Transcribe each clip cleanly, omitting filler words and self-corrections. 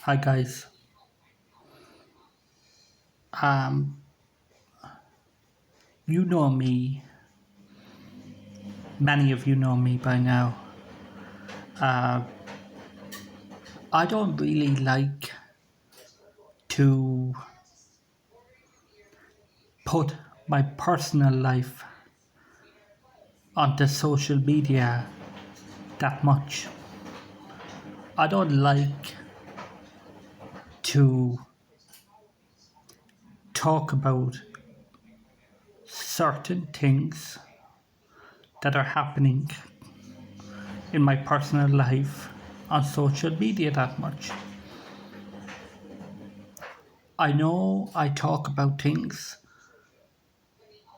Hi guys. Um, you know me. Many of you know me by now. I don't really like to put my personal life onto social media that much. I don't like to talk about certain things that are happening in my personal life on social media that much. I know I talk about things,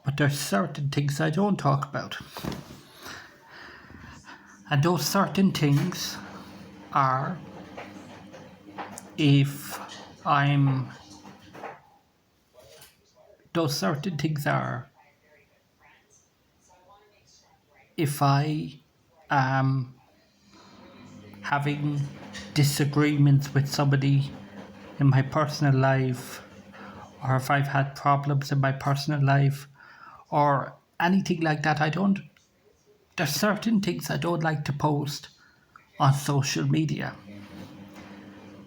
but there's certain things I don't talk about. And those certain things are if I'm those certain things are if I am having disagreements with somebody in my personal life, or if I've had problems in my personal life, or anything like that. There's certain things I don't like to post on social media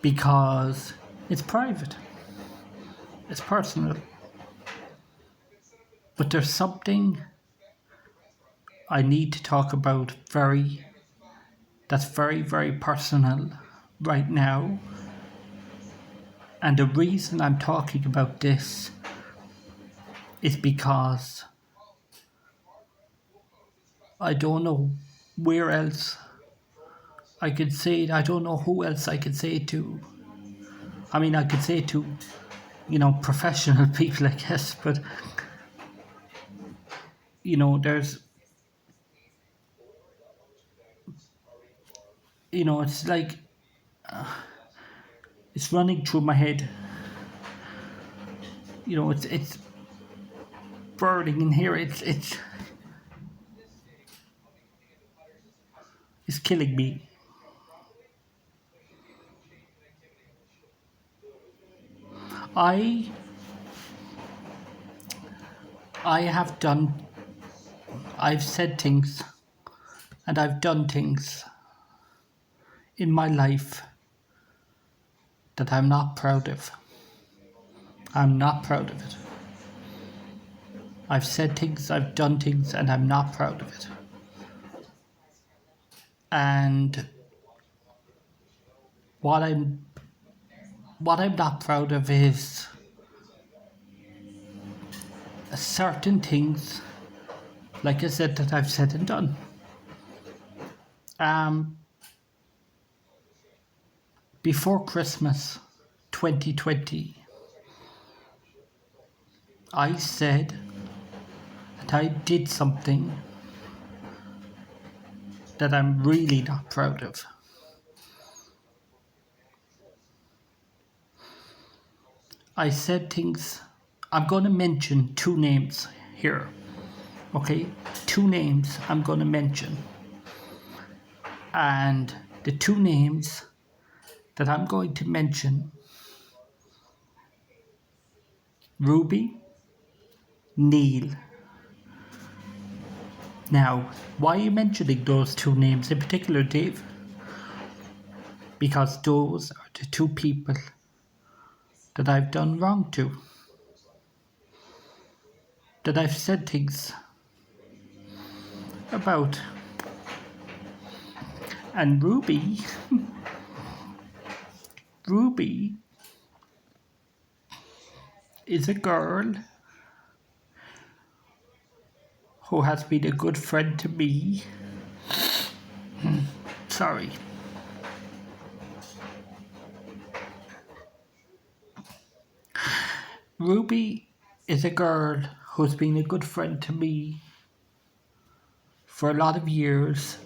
because it's private, it's personal. But there's something I need to talk about that's very, very personal right now. And the reason I'm talking about this is because I don't know where else I could say it. I don't know who else I could say it to. I mean, I could say it to, professional people, I guess, but, there's, it's like, it's running through my head. It's burning in here. It's killing me. I I have done I've said things and I've done things in my life that I'm not proud of. I'm not proud of it. I've said things, I've done things, and I'm not proud of it. And what I'm what I'm not proud of is certain things, like I said, that I've said and done. Um, Before Christmas 2020, I said that I did something that I'm really not proud of. I said things. I'm going to mention two names here. Okay? Two names I'm going to mention. And the two names that I'm going to mention, Ruby, Neil. Now, why are you mentioning those two names in particular, Dave? Because those are the two people that I've done wrong to. That I've said things about. And Ruby is a girl who has been a good friend to me. Sorry. Ruby is a girl who's been a good friend to me for a lot of years.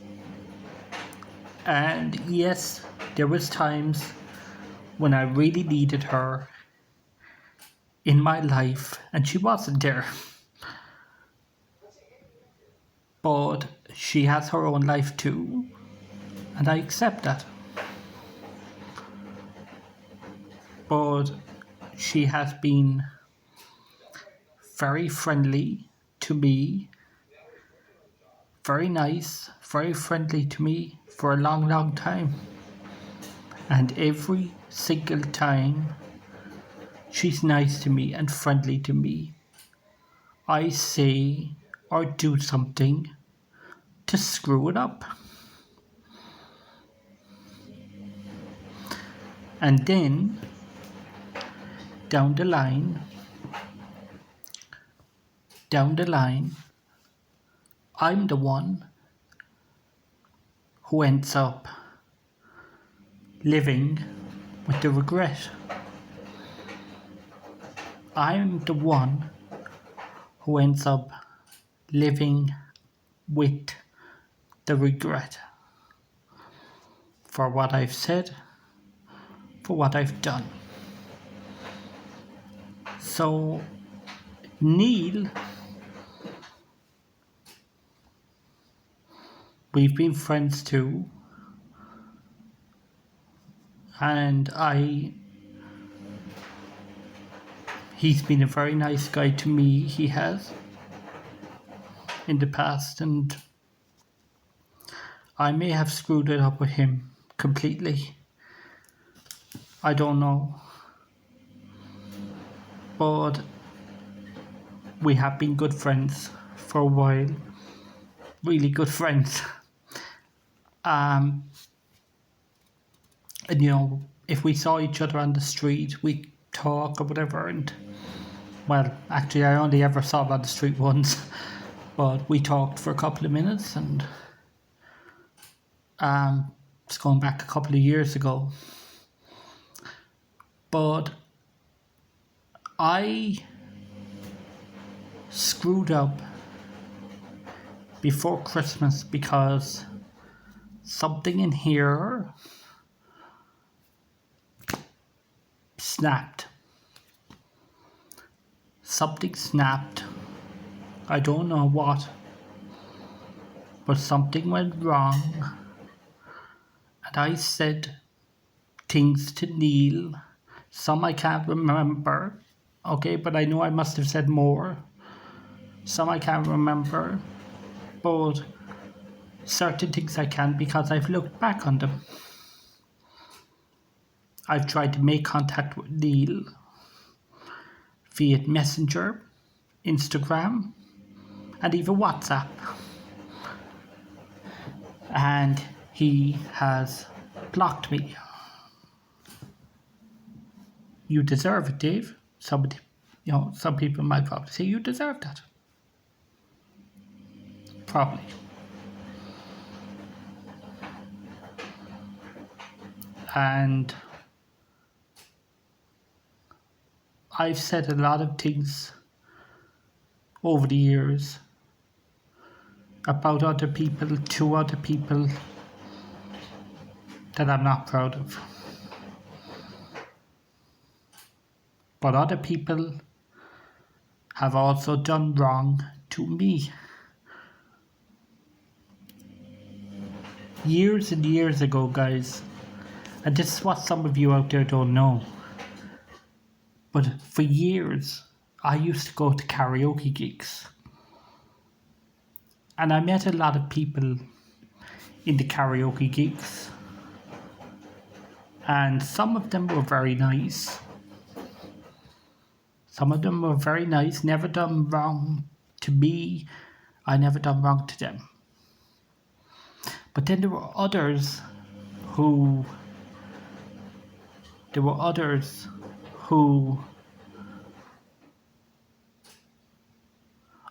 And yes, there was times when I really needed her in my life and she wasn't there. But she has her own life too, and I accept that. but she has been very friendly to me, very nice, very friendly to me for a long, long time. And every single time she's nice to me and friendly to me, I say or do something to screw it up. And then, down the line, I'm the one who ends up living with the regret. I'm the one who ends up living with the regret for what I've said, for what I've done. So, Neil, we've been friends too, and he's been a very nice guy to me, he has, in the past, and I may have screwed it up with him completely. I don't know. But we have been good friends for a while. Really good friends. And if we saw each other on the street, we'd talk or whatever. And well, actually, I only ever saw him on the street once, but we talked for a couple of minutes, and it's going back a couple of years ago. But I screwed up before Christmas because something in here snapped. Something snapped. I don't know what, but something went wrong. And I said things to Neil. Some I can't remember. Okay, but I know I must have said more. Some I can't remember. But certain things I can because I've looked back on them. I've tried to make contact with Neil via Messenger, Instagram, and even WhatsApp. And he has blocked me. You deserve it, Dave. Some people might probably say you deserve that. Probably. And I've said a lot of things over the years about other people to other people that I'm not proud of. But other people have also done wrong to me. Years and years ago, guys, and this is what some of you out there don't know, but for years I used to go to karaoke gigs, and I met a lot of people in the karaoke gigs, and some of them were very nice. Some of them were very nice, never done wrong to me, I never done wrong to them. But then there were others who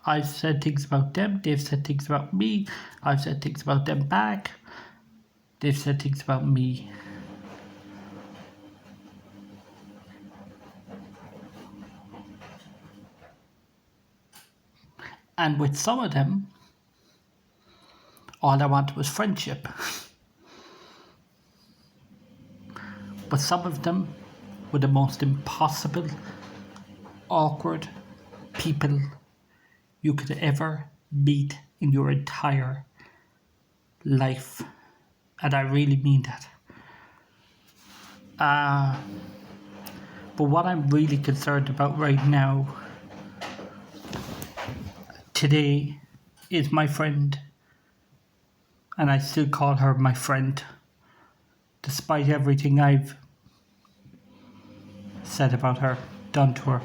I've said things about them, they've said things about me, I've said things about them back, they've said things about me. And with some of them, all I wanted was friendship. But some of them were the most impossible, awkward people you could ever meet in your entire life. And I really mean that. But what I'm really concerned about right now, today, is my friend. And I still call her my friend, despite everything I've said about her, done to her.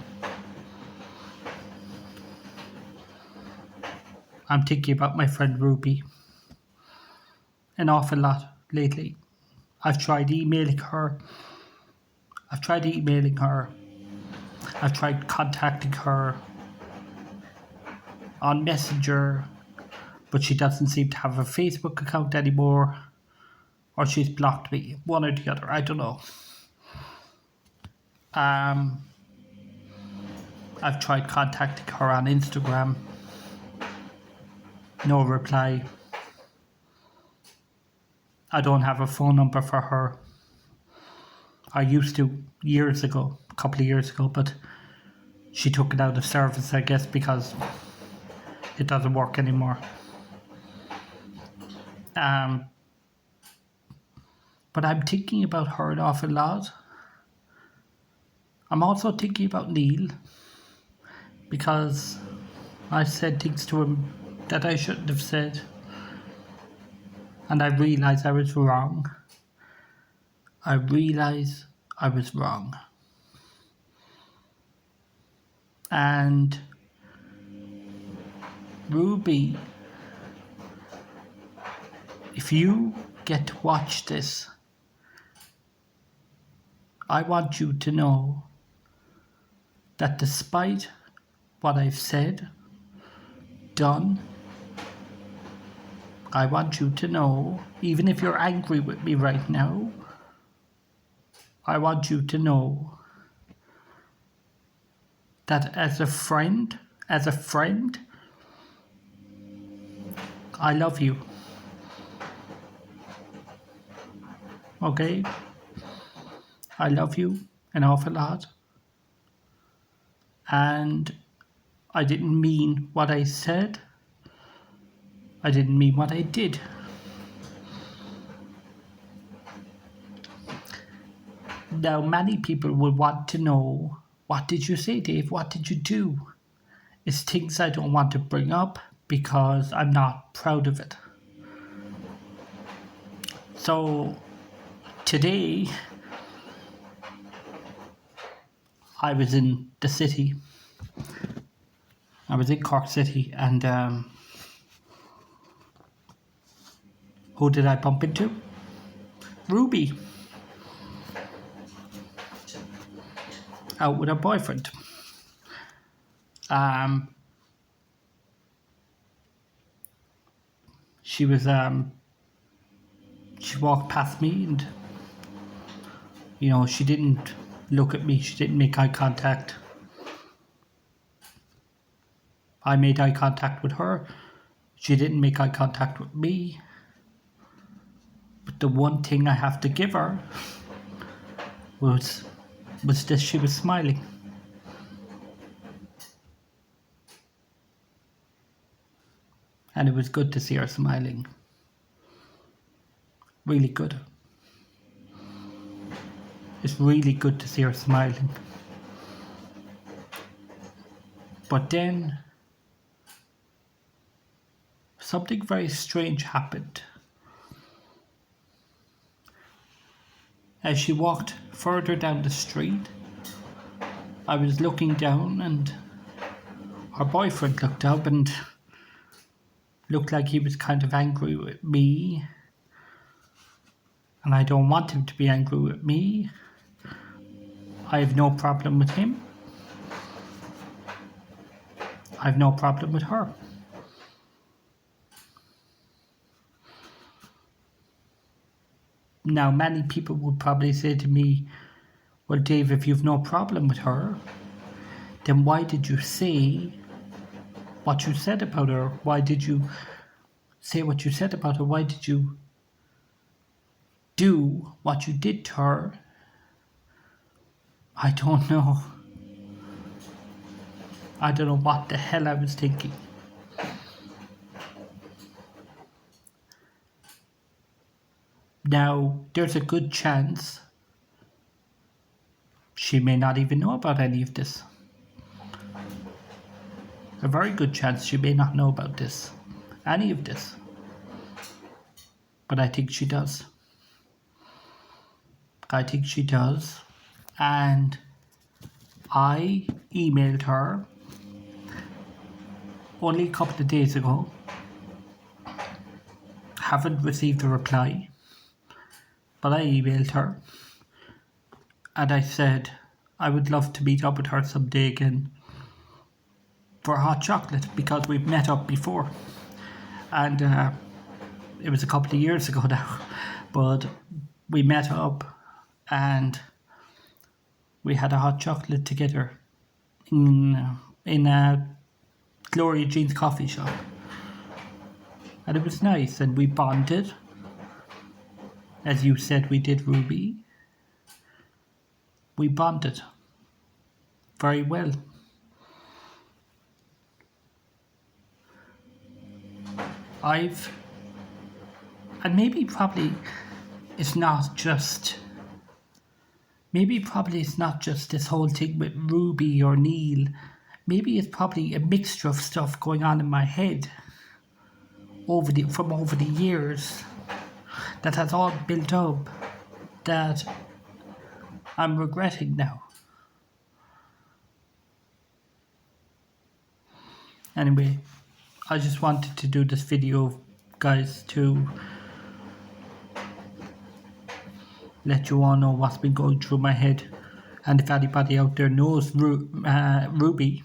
I'm thinking about my friend Ruby an awful lot lately. I've tried emailing her. I've tried contacting her on Messenger, but she doesn't seem to have a Facebook account anymore, or she's blocked me, one or the other, I don't know. I've tried contacting her on Instagram. No reply. I don't have a phone number for her. I used to a couple of years ago, but she took it out of service, I guess, because it doesn't work anymore. But I'm thinking about her an awful lot. I'm also thinking about Neil, because I said things to him that I shouldn't have said, and I realise I was wrong. And Ruby, if you get to watch this, I want you to know that despite what I've said, done, I want you to know, even if you're angry with me right now, I want you to know that as a friend, I love you. Okay? I love you an awful lot. And I didn't mean what I said. I didn't mean what I did. Now, many people will want to know, what did you say, Dave? What did you do? It's things I don't want to bring up because I'm not proud of it. So, today, I was in the city. I was in Cork City, and who did I bump into? Ruby. Out with her boyfriend. She was she walked past me, and she didn't look at me, she didn't make eye contact. I made eye contact with her. She didn't make eye contact with me. But the one thing I have to give her was that she was smiling. And it was good to see her smiling. Really good. It's really good to see her smiling. But then something very strange happened. As she walked further down the street, I was looking down, and her boyfriend looked up and looked like he was kind of angry with me. And I don't want him to be angry with me. I have no problem with him. I have no problem with her. Now, many people would probably say to me, well, Dave, if you've no problem with her, then why did you say what you said about her? Why did you say what you said about her? Why did you do what you did to her? I don't know. I don't know what the hell I was thinking. Now, there's a good chance She may not even know about any of this. A very good chance she may not know about this, any of this. But I think she does. I think she does. And I emailed her only a couple of days ago. Haven't received a reply. But I emailed her. And I said I would love to meet up with her someday again for hot chocolate, because we've met up before. And it was a couple of years ago now. But we met up and we had a hot chocolate together in a Gloria Jean's coffee shop. And it was nice, and we bonded. As you said we did, Ruby. We bonded very well. And maybe probably it's not just this whole thing with Ruby or Neil. Maybe it's probably a mixture of stuff going on in my head from over the years that has all built up that I'm regretting now. Anyway, I just wanted to do this video, guys, to let you all know what's been going through my head. And if anybody out there knows Ruby,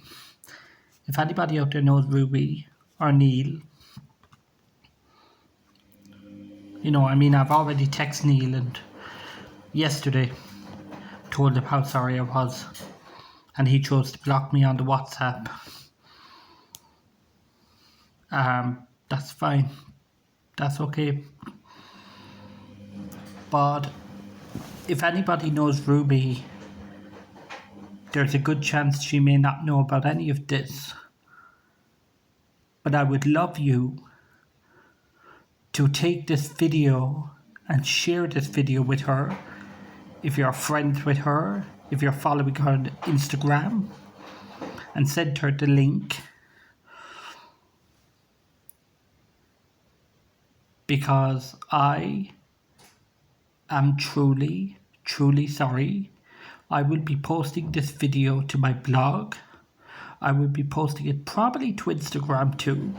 if anybody out there knows Ruby or Neil, I've already texted Neil and yesterday told him how sorry I was, and he chose to block me on the WhatsApp. That's fine. That's okay. But if anybody knows Ruby, there's a good chance she may not know about any of this. But I would love you to take this video and share this video with her. If you're friends with her, if you're following her on Instagram, and send her the link. Because I am truly, truly sorry. I will be posting this video to my blog. I will be posting it probably to Instagram too.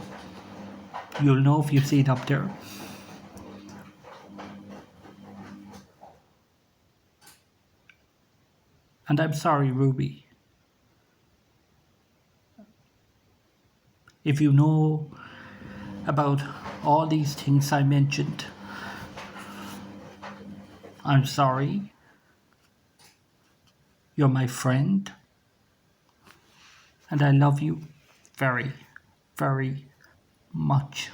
You'll know if you see it up there. And I'm sorry, Ruby. If you know about all these things I mentioned, I'm sorry. You're my friend. And I love you very, very much.